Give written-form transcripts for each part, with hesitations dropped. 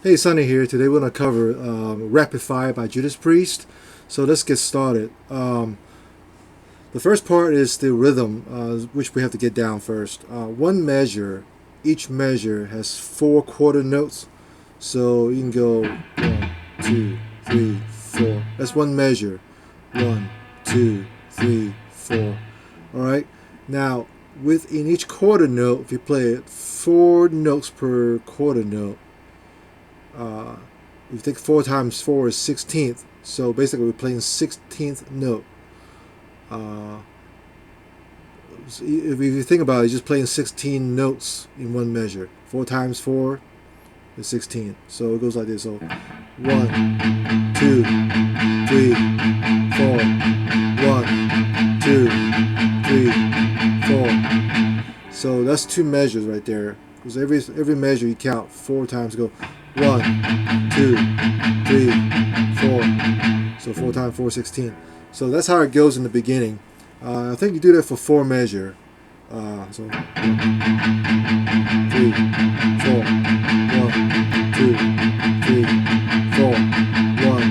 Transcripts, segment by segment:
Hey, Sonny here. Today we're going to cover Rapid Fire by Judas Priest. So let's get started. The first part is the rhythm, which we have to get down first. One measure, each measure has 4 quarter notes. So you can go 1, 2, 3, 4. That's one measure. 1, 2, 3, 4. Alright? Now, within each quarter note, if you play it 4 notes per quarter note, if you think 4 times 4 is 16th, so basically we're playing 16th note. So if you think about it, you're just playing 16 notes in one measure. 4 times 4 is 16. So it goes like this. So 1, 2, 3, 4. 1, 2, 3, 4. So that's 2 measures right there. Because every measure you count 4 times. Go 1, 2, 3, 4. So 4 times 4, 16. So that's how it goes in the beginning. I think you do that for 4 measure. So 1, 3, 4. 1, 2, 3, 4. 1,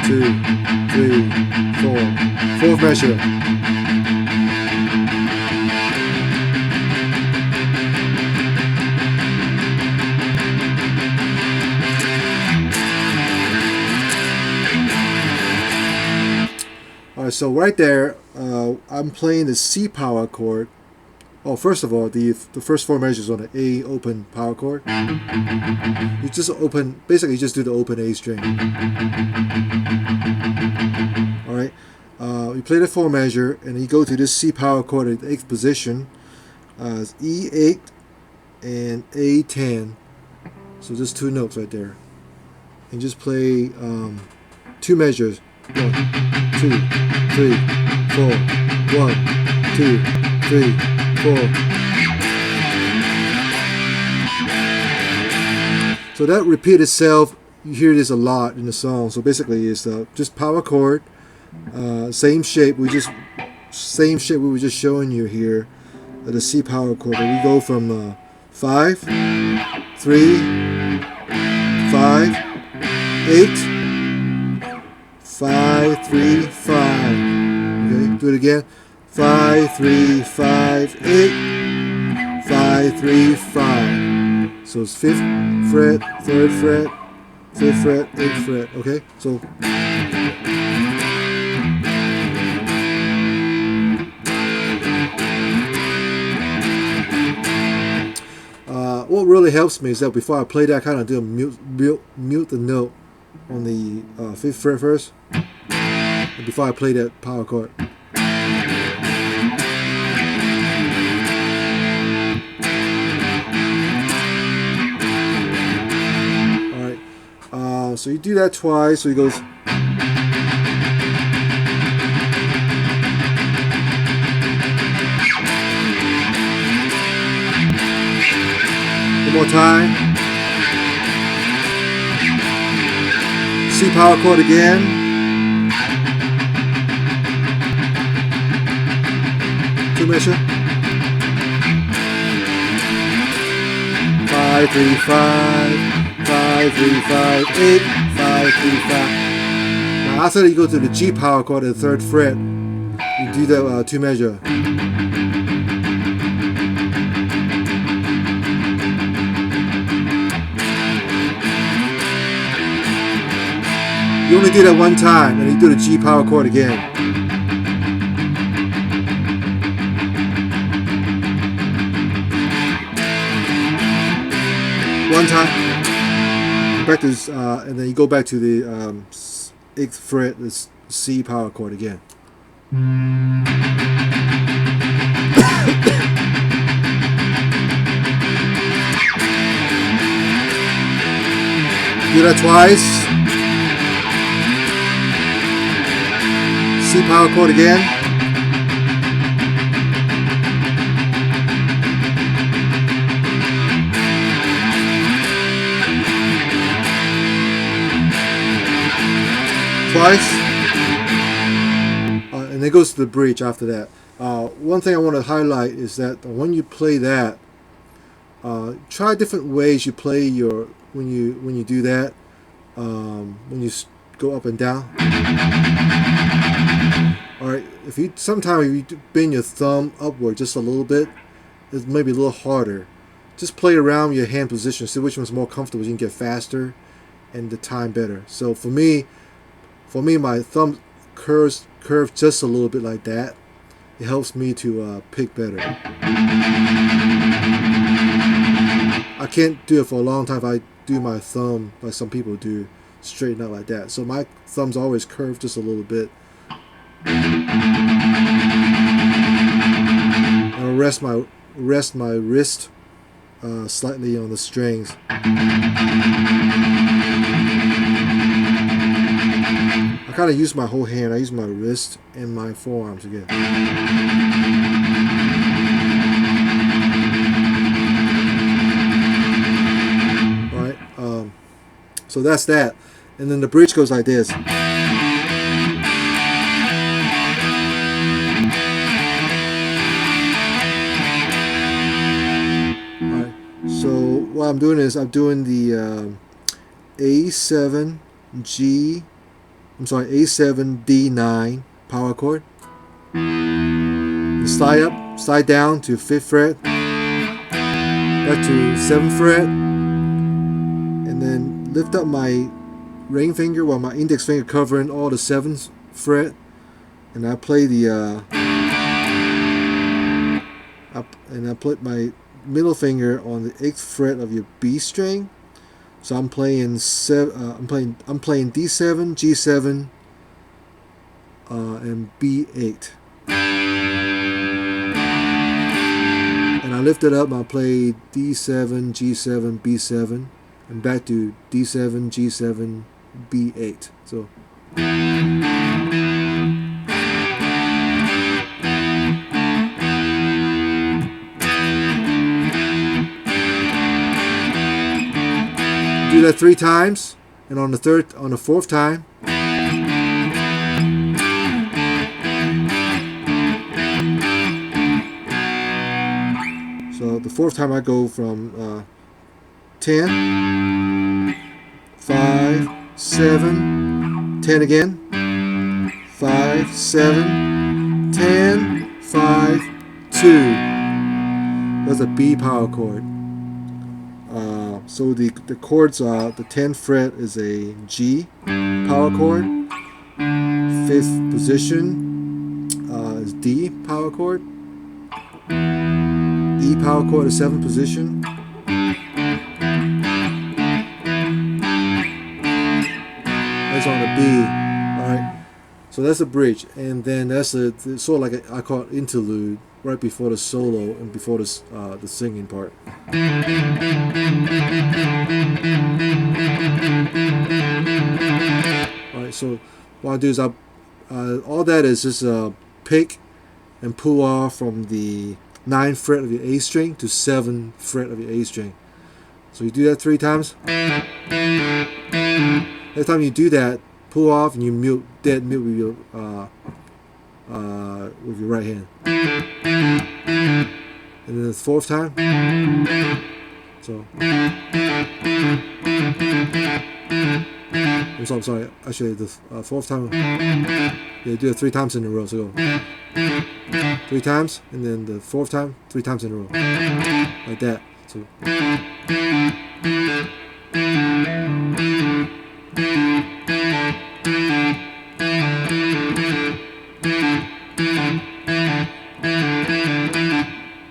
2, 3, 4. 4th measure. Alright, so right there, I'm playing the C power chord. Oh, first of all, the first 4 measures on the A open power chord. You just open, basically you just do the open A string. Alright, you play the 4 measure, and you go to this C power chord at the 8th position. It's E8 and A10. So just 2 notes right there. And just play 2 measures. 1, 2, 3, 4. 1, 2, 3, 4. So that repeat itself, you hear this a lot in the song. So basically it's just power chord, same shape. We were just showing you here, the C power chord. But we go from 5, 3, 5, 8. 5, 3, 5. Okay, do it again. 5, 3, 5, 8. 5, 3, 5. So it's 5th fret, 3rd fret, 5th fret, 8th fret. Okay, so what really helps me is that before I play that, I kind of do a mute the note on the 5th fret first, and before I play that power chord. Alright, so you do that twice, so he goes. One more time. C power chord again. Two measure. 5, 3, 5. 5, 3, 5, 8. 5, 3, 5. Now after you go to the G power chord at the 3rd fret, you do the 2 measure. You only do that one time, and you do the G power chord again. One time, back to this, and then you go back to the 8th fret, the C power chord again. Do that twice. C power chord again. Twice. And then it goes to the bridge after that. One thing I want to highlight is that when you play that, try different ways you play your when you do that. When you go up and down. All right, sometimes if you bend your thumb upward just a little bit, it's maybe a little harder. Just play around with your hand position, see which one's more comfortable. You can get faster and the time better. So for me, my thumb curves just a little bit like that. It helps me to pick better. I can't do it for a long time if I do my thumb like some people do, straighten out like that. So my thumb's always curved just a little bit. I'll rest my wrist slightly on the strings. I kind of use my whole hand. I use my wrist and my forearms again. All right. So that's that. And then the bridge goes like this. So what I'm doing is I'm doing the A7 D9 power chord. Slide up, slide down to 5th fret, back to 7th fret, and then lift up my ring finger while my index finger covering all the 7th fret, and I play the I put my middle finger on the 8th fret of your B string. So I'm playing I'm playing D7, G7, and B8. And I lift it up and I play D7, G7, B7, and back to D7, G7, B8. So do that 3 times, and on the 4th time, so the 4th time I go from 10, 5, 7, 10 again, 5, 7, 10, 5, 2. That's a B power chord. So the chords are, the 10th fret is a G power chord, 5th position is D power chord, E power chord is 7th position, that's on the B. Alright, so that's a bridge, and then that's sort of like I call it interlude, right before the solo and before the singing part. Alright, so what I do is all that is just pick and pull off from the 9th fret of your A string to 7th fret of your A string. So you do that 3 times. Every time you do that, pull off and you dead mute with your right hand. And then the 4th time. So I'm sorry. Actually, the 4th time. Yeah, do it 3 times in a row. So go 3 times, and then the 4th time, 3 times in a row, like that. So.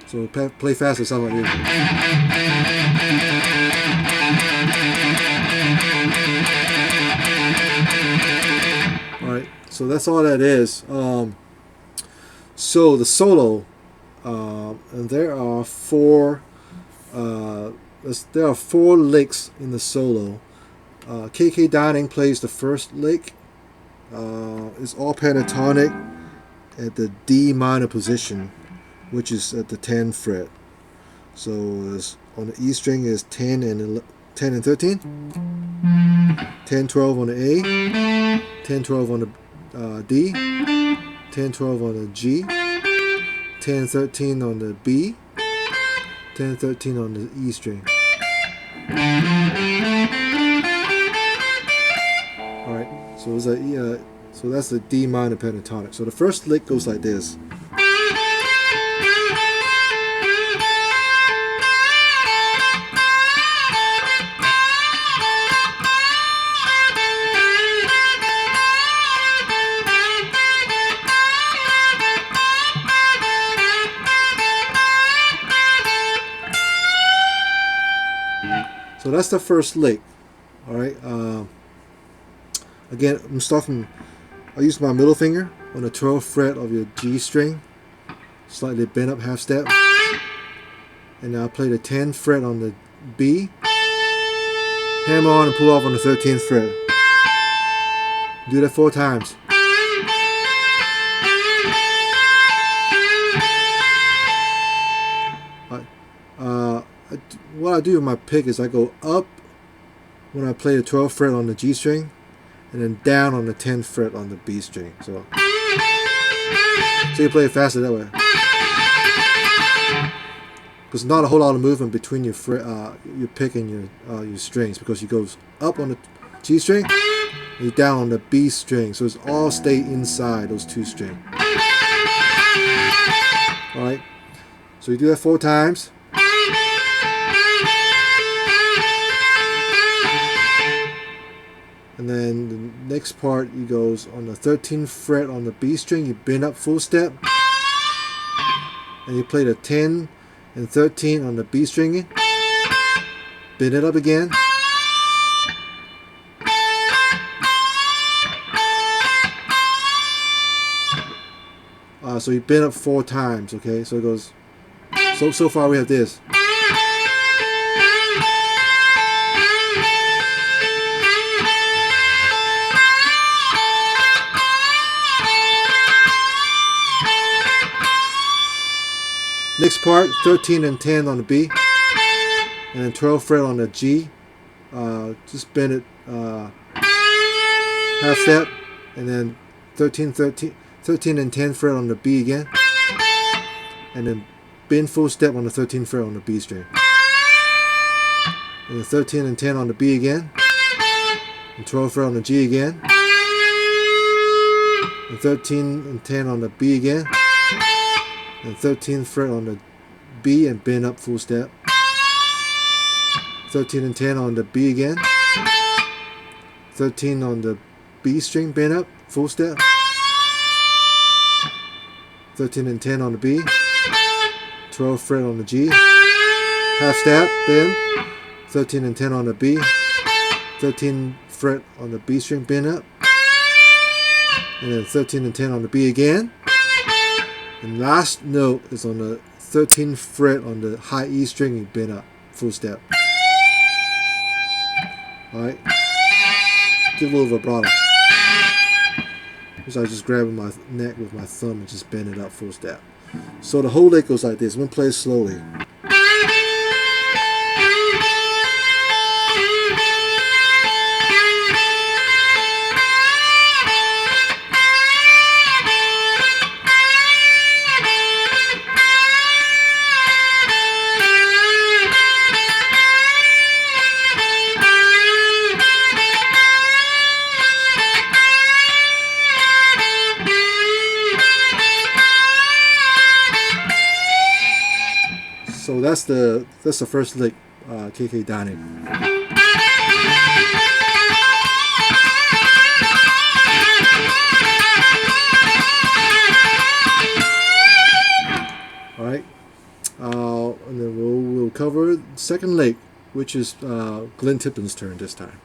So play faster, sound like this. Alright, so that's all that is. So the solo, and there are 4 licks in the solo. KK Downing plays the first lick. It's all pentatonic at the D minor position, which is at the 10th fret. So on the E string is 10 and 13, 10, 12 on the A, 10, 12 on the D, 10, 12 on the G, 10, 13 on the B, 10, 13 on the E string. All right, so it's a so that's the D minor pentatonic. So the first lick goes like this. So that's the first lick. All right. Again, I'm starting. I use my middle finger on the 12th fret of your G string, slightly bent up half step, and now I play the 10th fret on the B. Hammer on and pull off on the 13th fret. Do that 4 times. What I do with my pick is I go up when I play the 12th fret on the G string, and then down on the 10th fret on the B string. So you play it faster that way. Because not a whole lot of movement between your pick and your strings, because you go up on the G string and you down on the B string. So it's all stay inside those 2 strings. All right. So you do that 4 times. And then the next part, he goes on the 13th fret on the B string, you bend up full step, and you play the 10 and 13 on the B string, bend it up again, so you bend up 4 times. Okay, so it goes. So far we have this. Next part, 13 and 10 on the B, and then 12th fret on the G. Just bend it half step, and then 13 and 10 fret on the B again, and then bend full step on the 13th fret on the B string, and then 13 and 10 on the B again, and 12th fret on the G again, and 13 and 10 on the B again, and 13th fret on the B and bend up full step, 13 and 10 on the B again, 13 on the B string, bend up full step, 13 and 10 on the B, 12th fret on the G, half step, bend, 13 and 10 on the B, 13th fret on the B string, bend up, and then 13 and 10 on the B again. And last note is on the 13th fret on the high E string, you bend up full step. Alright, give a little vibrato. So I just grabbing my neck with my thumb and just bend it up full step. So the whole lick goes like this. I'm going to play it slowly. So that's the first lick, KK Dining. All right, and then we'll cover the second lick, which is Glenn Tipton's turn this time.